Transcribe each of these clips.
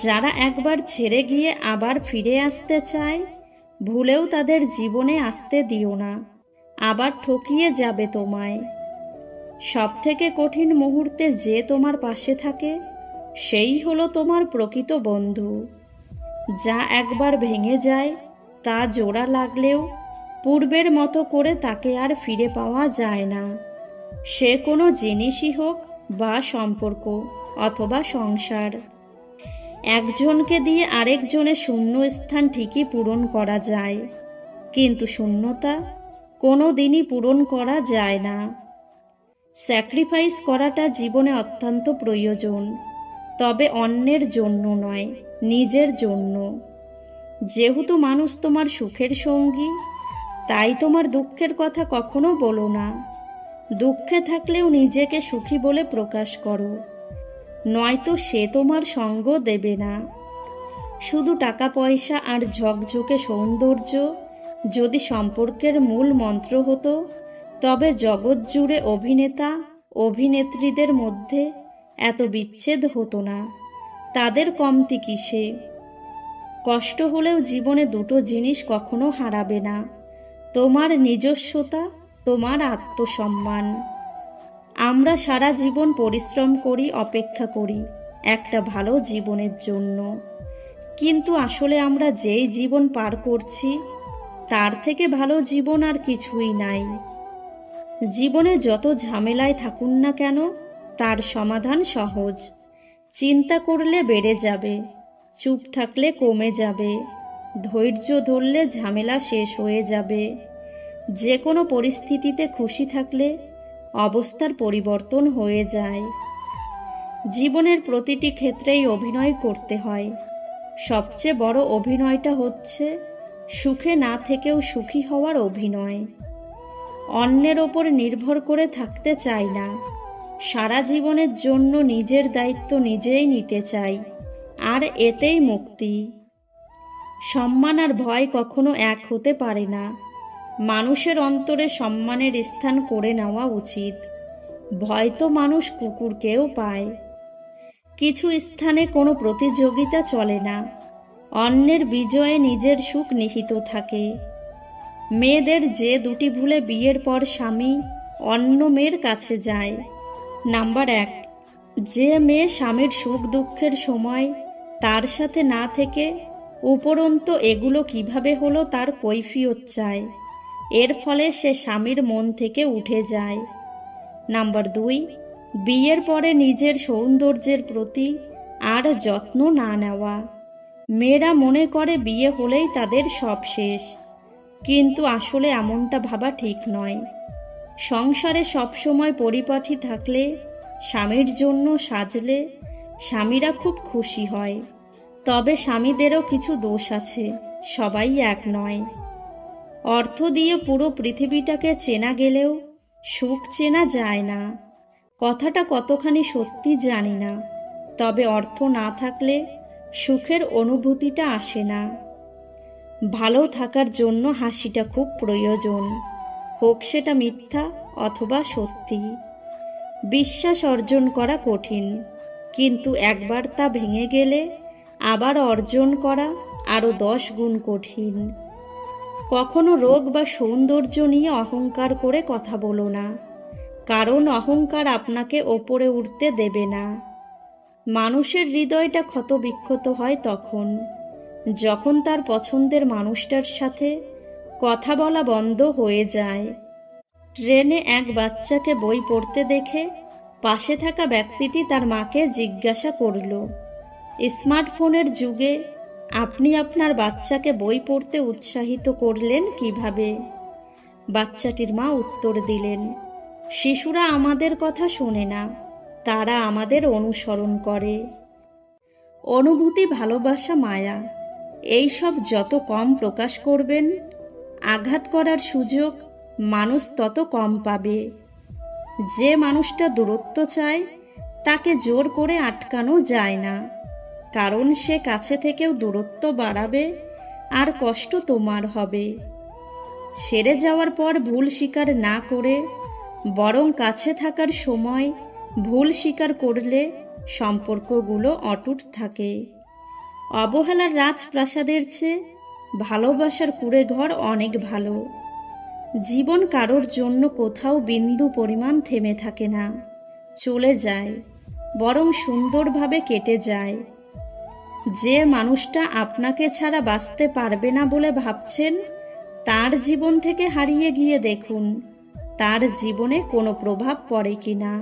যারা একবার ছেড়ে গিয়ে আবার ফিরে আসতে চায়, ভুলেও তাদের জীবনে আসতে দিও না, আবার ঠকিয়ে যাবে তোমায়। সবথেকে কঠিন মুহূর্তে যে তোমার পাশে থাকে, সেই হলো তোমার প্রকৃত বন্ধু। যা একবার ভেঙে যায়, তা জোড়া লাগলেও পূর্বের মতো করে তাকে আর ফিরে পাওয়া যায় না। সে কোনো জিনিসই হোক বা সম্পর্ক অথবা সংসার। একজনকে দিয়ে আরেকজনের শূন্য স্থান ঠিকই পূরণ করা যায়, কিন্তু শূন্যতা কোনো দিনই পূরণ করা যায় না। স্যাক্রিফাইস করাটা জীবনে অত্যন্ত প্রয়োজন, তবে অন্যের জন্য নয়, নিজের জন্য। যেহেতু মানুষ তোমার সুখের সঙ্গী, তাই তোমার দুঃখের কথা কখনো বলো না। দুঃখে থাকলেও নিজেকে সুখী বলে প্রকাশ করো, নয়তো সে তোমার সঙ্গ দেবে না। শুধু টাকা পয়সা আর ঝকঝকে সৌন্দর্য যদি সম্পর্কের মূল মন্ত্র হতো, তবে জগৎ জুড়ে অভিনেতা অভিনেত্রীদের মধ্যে এত বিচ্ছেদ হতো না। তাদের কমতি কিসে? কষ্ট হলেও জীবনে দুটো জিনিস কখনো হারাবে না, তোমার নিজস্বতা, তোমার আত্মসম্মান। আমরা সারা জীবন পরিশ্রম করি, অপেক্ষা করি একটা ভালো জীবনের জন্য, কিন্তু আসলে আমরা যেই জীবন পার করছি, তার থেকে ভালো জীবন আর কিছুই নাই। জীবনে যত ঝামেলায় থাকুন না কেন, তার সমাধান সহজ। চিন্তা করলে বেড়ে যাবে, চুপ থাকলে কমে যাবে, ধৈর্য ধরলে ঝামেলা শেষ হয়ে যাবে। যে কোনো পরিস্থিতিতে খুশি থাকলে অবস্থার পরিবর্তন হয়ে যায়। জীবনের প্রতিটি ক্ষেত্রেই অভিনয় করতে হয়। সবচেয়ে বড় অভিনয়টা হচ্ছে সুখে না থেকেও সুখী হওয়ার অভিনয়। অন্যের ওপর নির্ভর করে থাকতে চাই না, সারা জীবনের জন্য নিজের দায়িত্ব নিজেই নিতে চাই, আর এতেই মুক্তি। সম্মান আর ভয় কখনো এক হতে পারে না। মানুষের অন্তরে সম্মানের স্থান করে নেওয়া উচিত। ভয় তো মানুষ কুকুরকেও পায়। কিছু স্থানে কোনো প্রতিযোগিতা চলে না, অন্যের বিজয়ে নিজের সুখ নিহিত থাকে। মেয়েদের যে দুটি ভুলে বিয়ের পর স্বামী অন্য মেয়ের কাছে যায়। নাম্বার 1, যে মেয়ে স্বামীর সুখ দুঃখের সময় তার সাথে না থেকে উপরন্তু এগুলো কিভাবে হলো তার কৈফিয়ত চায়, এর ফলে সে স্বামীর মন থেকে উঠে যায়। নাম্বার 2, বিয়ের পরে নিজের সৌন্দর্যের প্রতি আর যত্ন না নেওয়া। মেয়েরা মনে করে বিয়ে হলেই তাদের সব শেষ, কিন্তু আসলে এমনটা ভাবা ঠিক নয়। সংসারে সবসময় পরিপাটি থাকলে, স্বামীর জন্য সাজলে স্বামীরা খুব খুশি হয়। তবে স্বামীদেরও কিছু দোষ আছে, সবাই এক নয়। অর্থ দিয়ে পুরো পৃথিবীটাকে চেনা গেলেও সুখ চেনা যায় না। কথাটা কতখানি সত্যি জানি না, তবে অর্থ না থাকলে সুখের অনুভূতিটা আসে না। ভালো থাকার জন্য হাসিটা খুব প্রয়োজন, হোক সেটা মিথ্যা অথবা সত্যি। বিশ্বাস অর্জন করা কঠিন, কিন্তু একবার তা ভেঙে গেলে আবার অর্জন করা আরও 10 গুণ কঠিন। কখনো রোগ বা সৌন্দর্য নিয়ে অহংকার করে কথা বলো না, কারণ অহংকার আপনাকে ওপরে উঠতে দেবে না। মানুষের হৃদয়টা ক্ষতবিক্ষত হয় তখন, যখন তার পছন্দের মানুষটার সাথে কথা বলা বন্ধ হয়ে যায়। ট্রেনে এক বাচ্চাকে বই পড়তে দেখে পাশে থাকা ব্যক্তিটি তার মাকে জিজ্ঞাসা করল, স্মার্টফোনের যুগে আপনি আপনার বাচ্চাকে বই পড়তে উৎসাহিত করলেন কিভাবে? বাচ্চাটির মা উত্তর দিলেন, শিশুরা আমাদের কথা শোনে না, তারা আমাদের অনুসরণ করে। অনুভূতি, ভালোবাসা, মায়া, এই সব যত কম প্রকাশ করবেন, আঘাত করার সুযোগ মানুষ তত কম পাবে। যে মানুষটা দূরত্ব চায়, তাকে জোর করে আটকানো যায় না, কারণ সে কাছে থেকেও দূরত্ব বাড়াবে আর কষ্ট তোমার হবে। ছেড়ে যাওয়ার পর ভুল স্বীকার না করে বরং কাছে থাকার সময় ভুল স্বীকার করলে সম্পর্কগুলো অটুট থাকে। অবহেলার রাজপ্রাসাদের চেয়ে ভালোবাসার কুঁড়ে ঘর অনেক ভালো। জীবন কারোর জন্য কোথাও বিন্দু পরিমাণ থেমে থাকে না, চলে যায়, বরং সুন্দরভাবে কেটে যায়। যে মানুষটা আপনাকে ছাড়া বাঁচতে পারবে না বলে ভাবছেন, তার জীবন থেকে হারিয়ে গিয়ে দেখুন তার জীবনে কোনো প্রভাব পড়ে কিনা।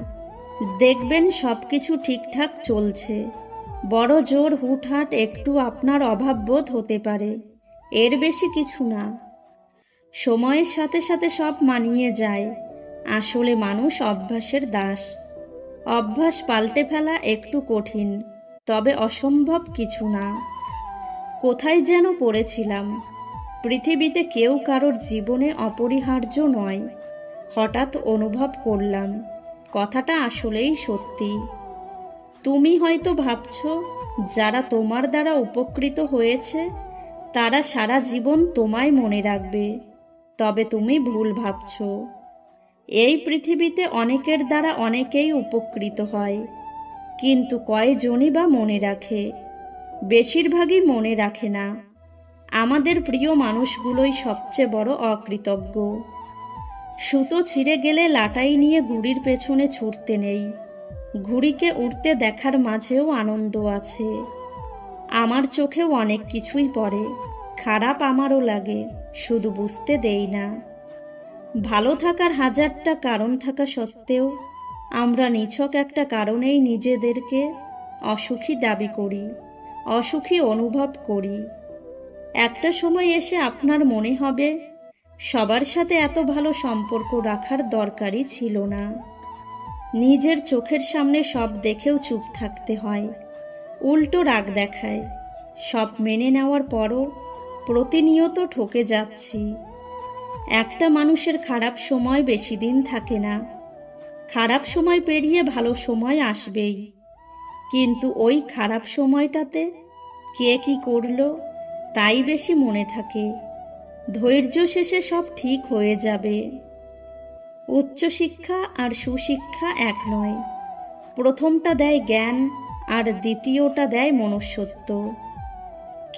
দেখবেন সবকিছু ঠিকঠাক চলছে। বড় জোর হুটহাট একটু আপনার অভাববোধ হতে পারে, এর বেশি কিছু না। সময়ের সাথে সাথে সব মানিয়ে যায়। আসলে মানুষ অভ্যাসের দাস। অভ্যাস পাল্টে ফেলা একটু কঠিন, তবে অসম্ভব কিছু না। কোথায় যেন পড়েছিলাম, পৃথিবীতে কেউ কারোর জীবনে অপরিহার্য নয়। হঠাৎ অনুভব করলাম কথাটা আসলেই সত্যি। তুমি হয়তো ভাবছো যারা তোমার দ্বারা উপকৃত হয়েছে তারা সারা জীবন তোমায় মনে রাখবে, তবে তুমি ভুল ভাবছো। এই পৃথিবীতে অনেকের দ্বারা অনেকেই উপকৃত হয়, কিন্তু কয়জনই বা মনে রাখে? বেশিরভাগই মনে রাখে না। আমাদের প্রিয় মানুষগুলোই সবচেয়ে বড় অকৃতজ্ঞ। সুতো ছিঁড়ে গেলে লাটাই নিয়ে ঘুড়ির পেছনে ছুটতে নেই, ঘুড়িকে উড়তে দেখার মাঝেও আনন্দ আছে। আমার চোখেও অনেক কিছুই পড়ে, খারাপ আমারও লাগে, শুধু বুঝতে দেই না। ভালো থাকার হাজারটা কারণ থাকা সত্ত্বেও আমরা নিছক একটা কারণেই নিজেদেরকে অসুখী দাবি করি, অসুখী অনুভব করি। একটা সময় এসে আপনার মনে হবে সবার সাথে এত ভালো সম্পর্ক রাখার দরকারই ছিল না। নিজের চোখের সামনে সব দেখেও চুপ থাকতে হয়, উল্টো রাগ দেখায়। সব মেনে নেওয়ার পরও প্রতিনিয়ত ঠকে যাচ্ছি। একটা মানুষের খারাপ সময় বেশি দিন থাকে না। খারাপ সময় পেরিয়ে ভালো সময় আসবেই, কিন্তু ওই খারাপ সময়টাতে কে কি করলো তাই বেশি মনে থাকে। ধৈর্য শেষে সব ঠিক হয়ে যাবে। উচ্চশিক্ষা আর সুশিক্ষা এক নয়। প্রথমটা দেয় জ্ঞান আর দ্বিতীয়টা দেয় মনুষ্যত্ব।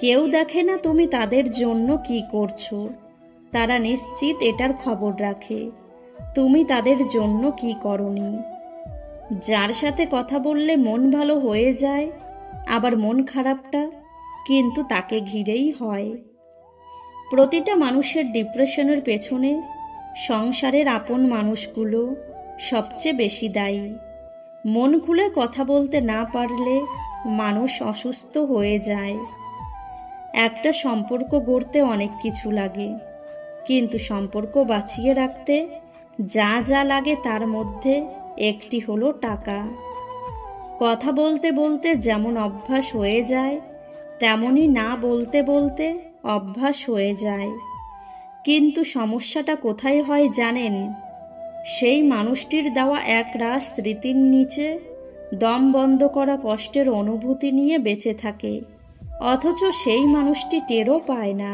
কেউ দেখে না তুমি তাদের জন্য কি করছো, তারা নিশ্চিত এটার খবর রাখে তুমি তাদের জন্য কি করনি। যার সাথে কথা বললে মন ভালো হয়ে যায়, আবার মন খারাপটা কিন্তু তাকে ঘিরেই হয়। প্রতিটা মানুষের ডিপ্রেশনের পেছনে সংসারের আপন মানুষগুলো সবচেয়ে বেশি দায়ী। মন খুলে কথা বলতে না পারলে মানুষ অসুস্থ হয়ে যায়। একটা সম্পর্ক গড়তে অনেক কিছু লাগে, কিন্তু সম্পর্ক বাঁচিয়ে রাখতে যা যা লাগে তার মধ্যে একটি হলো টাকা। কথা বলতে বলতে যেমন অভ্যাস হয়ে যায়, তেমনি না বলতে বলতে অভ্যাস হয়ে যায়। কিন্তু সমস্যাটা কোথায় হয় জানেন? সেই মানুষটির দেওয়া একরাশ স্মৃতির নিচে দম বন্ধ করা কষ্টের অনুভূতি নিয়ে বেঁচে থাকে, অথচ সেই মানুষটি টেরও পায় না।